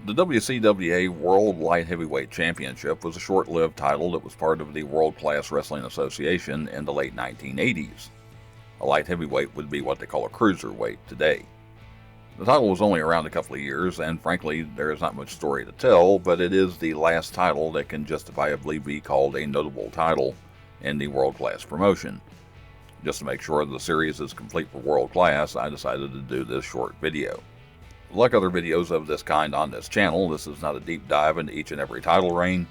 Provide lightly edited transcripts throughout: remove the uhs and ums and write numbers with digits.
The WCWA World Light Heavyweight Championship was a short-lived title that was part of the World Class Wrestling Association in the late 1980s. A light heavyweight would be what they call a cruiserweight today. The title was only around a couple of years, and frankly, there is not much story to tell, but it is the last title that can justifiably be called a notable title in the World Class promotion. Just to make sure the series is complete for World Class, I decided to do this short video. Like other videos of this kind on this channel, this is not a deep dive into each and every title reign.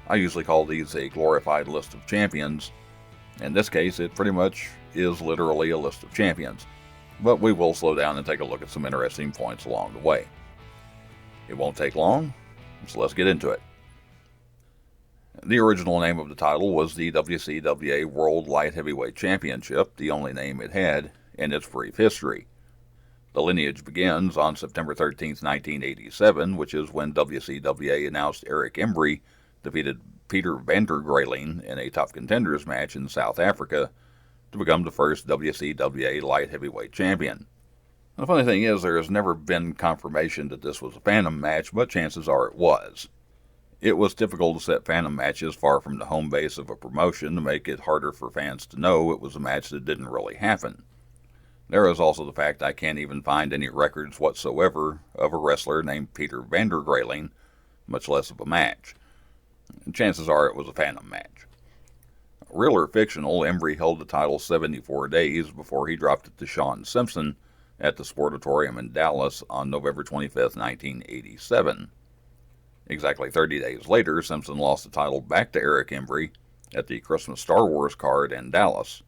I usually call these a glorified list of champions. In this case, it pretty much is literally a list of champions, but we will slow down and take a look at some interesting points along the way. It won't take long, so let's get into it. The original name of the title was the WCWA World Light Heavyweight Championship, the only name it had in its brief history. The lineage begins on September 13, 1987, which is when WCWA announced Eric Embry defeated Peter Vandergraeling in a Tough Contenders match in South Africa to become the first WCWA Light Heavyweight Champion. The funny thing is, there has never been confirmation that this was a Phantom match, but chances are it was. It was difficult to set Phantom matches far from the home base of a promotion to make it harder for fans to know it was a match that didn't really happen. There is also the fact I can't even find any records whatsoever of a wrestler named Peter Vandergraeling, much less of a match. And chances are it was a Phantom match. Real or fictional, Embry held the title 74 days before he dropped it to Shawn Simpson at the Sportatorium in Dallas on November 25, 1987. Exactly 30 days later, Simpson lost the title back to Eric Embry at the Christmas Star Wars card in Dallas.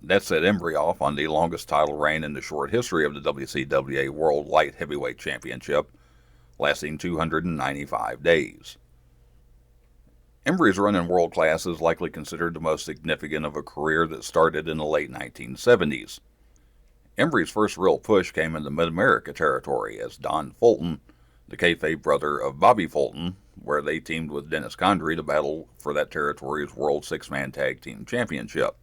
That set Embry off on the longest title reign in the short history of the WCWA World Light Heavyweight Championship, lasting 295 days. Embry's run in World Class is likely considered the most significant of a career that started in the late 1970s. Embry's first real push came in the Mid-America territory as Don Fulton, the kayfabe brother of Bobby Fulton, where they teamed with Dennis Condrey to battle for that territory's World Six-Man Tag Team Championship.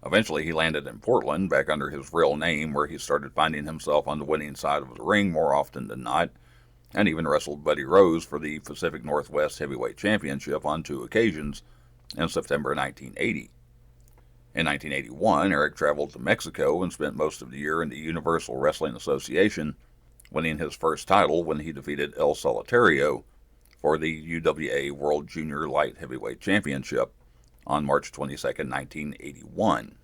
Eventually, he landed in Portland, back under his real name, where he started finding himself on the winning side of the ring more often than not, and even wrestled Buddy Rose for the Pacific Northwest Heavyweight Championship on 2 occasions in September 1980. In 1981, Eric traveled to Mexico and spent most of the year in the Universal Wrestling Association, winning his first title when he defeated El Solitario for the UWA World Junior Light Heavyweight Championship on March 22, 1981.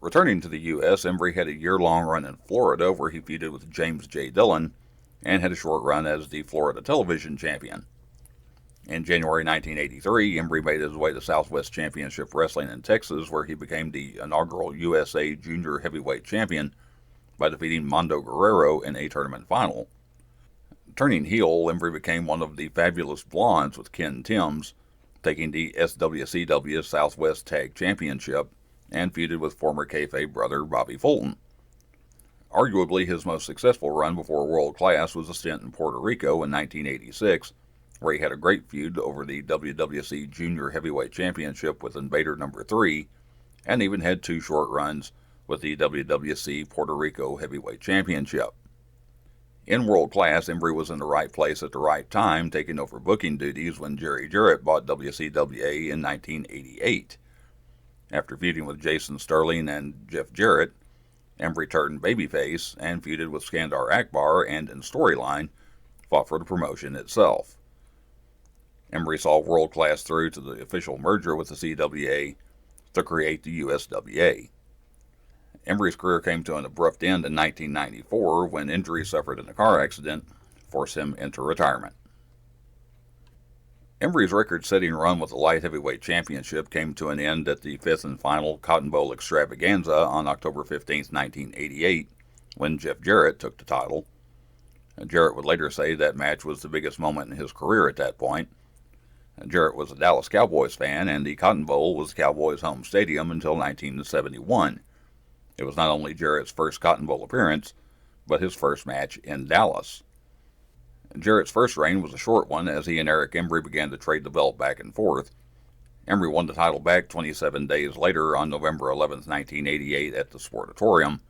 Returning to the U.S., Embry had a year-long run in Florida where he feuded with James J. Dillon and had a short run as the Florida Television Champion. In January 1983, Embry made his way to Southwest Championship Wrestling in Texas, where he became the inaugural USA Junior Heavyweight Champion by defeating Mondo Guerrero in a tournament final. Turning heel, Embry became one of the Fabulous Blondes with Ken Timms, taking the SWCW Southwest Tag Championship, and feuded with former kayfabe brother Bobby Fulton. Arguably his most successful run before World Class was a stint in Puerto Rico in 1986, where he had a great feud over the WWC Junior Heavyweight Championship with Invader No. 3, and even had 2 short runs with the WWC Puerto Rico Heavyweight Championship. In World Class, Embry was in the right place at the right time, taking over booking duties when Jerry Jarrett bought WCWA in 1988. After feuding with Jason Sterling and Jeff Jarrett, Embry turned babyface and feuded with Skandar Akbar and, in storyline, fought for the promotion itself. Embry saw World Class through to the official merger with the CWA to create the USWA. Embry's career came to an abrupt end in 1994 when injuries suffered in a car accident forced him into retirement. Embry's record-setting run with the Light Heavyweight Championship came to an end at the 5th and final Cotton Bowl Extravaganza on October 15, 1988, when Jeff Jarrett took the title. Jarrett would later say that match was the biggest moment in his career at that point. Jarrett was a Dallas Cowboys fan, and the Cotton Bowl was the Cowboys' home stadium until 1971. It was not only Jarrett's first Cotton Bowl appearance, but his first match in Dallas. Jarrett's first reign was a short one as he and Eric Embry began to trade the belt back and forth. Embry won the title back 27 days later on November 11, 1988 at the Sportatorium,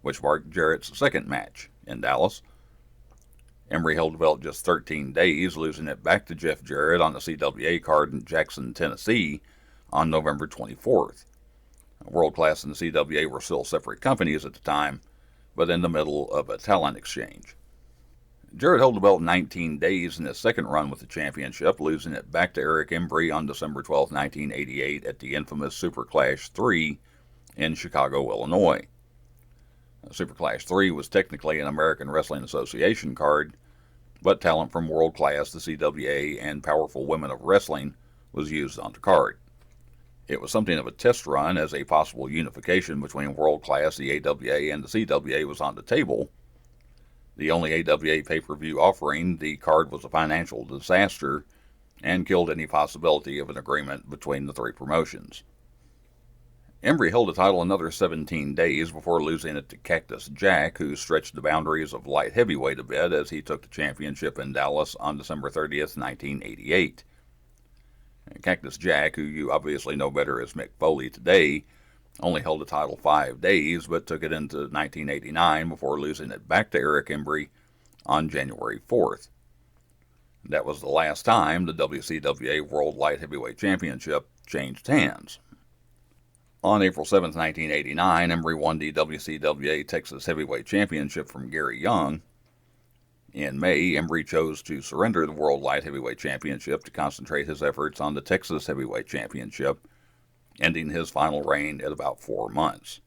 which marked Jarrett's second match in Dallas. Embry held the belt just 13 days, losing it back to Jeff Jarrett on the CWA card in Jackson, Tennessee on November 24th. World Class and the CWA were still separate companies at the time, but in the middle of a talent exchange. Jarrett held the belt 19 days in his second run with the championship, losing it back to Eric Embry on December 12, 1988 at the infamous Super Clash 3 in Chicago, Illinois. Super Clash 3 was technically an American Wrestling Association card, but talent from World Class, the CWA, and Powerful Women of Wrestling was used on the card. It was something of a test run, as a possible unification between World Class, the AWA, and the CWA was on the table. The only AWA pay-per-view offering, the card was a financial disaster and killed any possibility of an agreement between the three promotions. Embry held the title another 17 days before losing it to Cactus Jack, who stretched the boundaries of light heavyweight a bit as he took the championship in Dallas on December 30th, 1988. Cactus Jack, who you obviously know better as Mick Foley today, only held the title 5 days, but took it into 1989 before losing it back to Eric Embry on January 4th. That was the last time the WCWA World Light Heavyweight Championship changed hands. On April 7, 1989, Embry won the WCWA Texas Heavyweight Championship from Gary Young. In May, Embry chose to surrender the World Light Heavyweight Championship to concentrate his efforts on the Texas Heavyweight Championship, ending his final reign at about 4 months.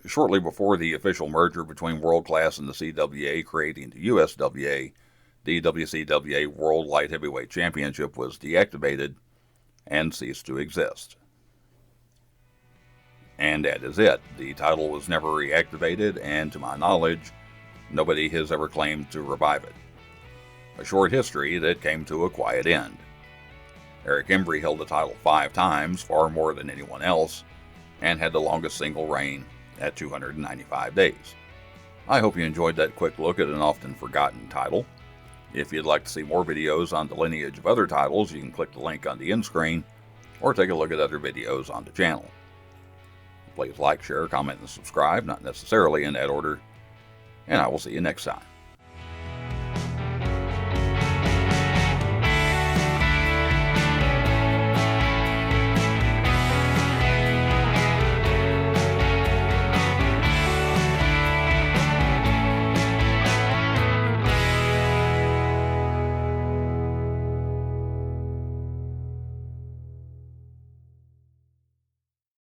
Shortly before the official merger between World Class and the CWA, creating the USWA, the WCWA World Light Heavyweight Championship was deactivated and ceased to exist. And that is it. The title was never reactivated, and to my knowledge, nobody has ever claimed to revive it. A short history that came to a quiet end. Eric Embry held the title 5 times, far more than anyone else, and had the longest single reign at 295 days. I hope you enjoyed that quick look at an often forgotten title. If you'd like to see more videos on the lineage of other titles, you can click the link on the end screen, or take a look at other videos on the channel. Please like, share, comment, and subscribe, not necessarily in that order, and I will see you next time.